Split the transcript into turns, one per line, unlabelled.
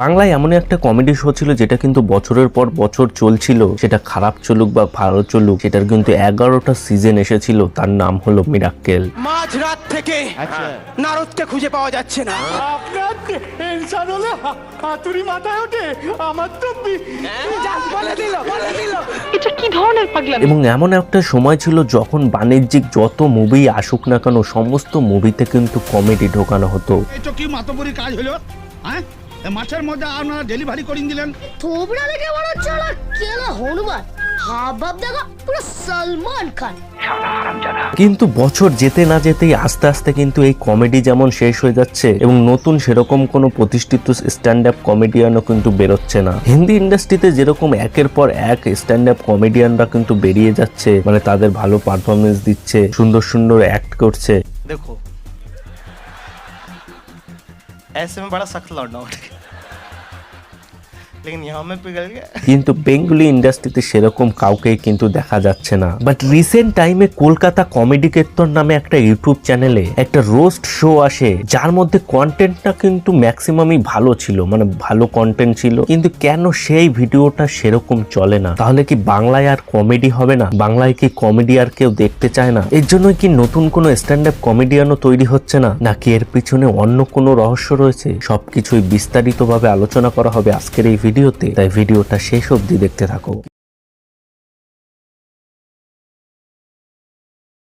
বাংলায় এমন একটা কমেডি শো ছিল যেটা কিন্তু বছরের পর বছর চলছিল, সেটা খারাপ চলুক বা ভালো চলুক, সেটার কিন্তু 11টা সিজন এসেছিল। তার নাম হলো মিরাক্কেল।
মাঝরাত থেকে নারদকে খুঁজে পাওয়া যাচ্ছে না।
আপনার টেনশন হলে হাতুড়ি মাথায় ওঠে, আমার তো
এটা কি ধরনের পাগলামি?
এবং এমন একটা সময় ছিল যখন বাণিজ্যিক যত মুভি আসুক না কেন সমস্ত মুভিতে কিন্তু কমেডি ঢোকানো হতো।
এটা কি মাতবরি কাজ হলো? হ্যাঁ, মাছের মধ্যে আপনারা ডেলিভারি করে দিলেন।
থোবড়া দেখে মনে হচ্ছে ওরা কেনা হনুমান, হাবভাব দেখা পুরো সালমান খান।
কিন্তু বছর যেতে না যেতেই আস্তে আস্তে কিন্তু এই কমেডি যেমন শেষ হয়ে যাচ্ছে এবং নতুন সেরকম কোনো প্রতিষ্ঠিত স্ট্যান্ড আপ কমেডিয়ানও কিন্তু বেরোচ্ছে না। হিন্দি ইন্ডাস্ট্রিতে যেরকম একের পর এক স্ট্যান্ড আপ কমেডিয়ানরা কিন্তু বেরিয়ে যাচ্ছে, মানে তাদের ভালো পারফরমেন্স দিচ্ছে, সুন্দর সুন্দর অ্যাক্ট করছে।
देखो ऐसे में बड़ा सख्त लौटना उठेगा, लेकिन यहाँ में पिघल गया।
কিন্তু বেঙ্গলি ইন্ডাস্ট্রিতে সেরকম কাউকেই কিন্তু দেখা যাচ্ছে না। বাট রিসেন্ট টাইমে কলকাতা কমেডি কেত্তর নামে একটা ইউটিউব চ্যানেলে একটা রোস্ট শো আসে, যার মধ্যে কন্টেন্টটা কিন্তু ম্যাক্সিমামই ভালো ছিল, মানে ভালো কন্টেন্ট ছিল। কিন্তু কেন সেই ভিডিওটা সেরকম চলে না? তাহলে কি বাংলায় আর কমেডি হবে না? বাংলায় কি কমেডি আর কেউ দেখতে চায় না? এর জন্য কি নতুন কোনো স্ট্যান্ড আপ কমেডিয়ানও তৈরি হচ্ছে না, নাকি এর পিছনে অন্য কোনো রহস্য রয়েছে? সবকিছুই বিস্তারিতভাবে আলোচনা করা হবে আজকের এই ভিডিওতে, তাই ভিডিওটা শেষ অবধি দেখতে থাকো।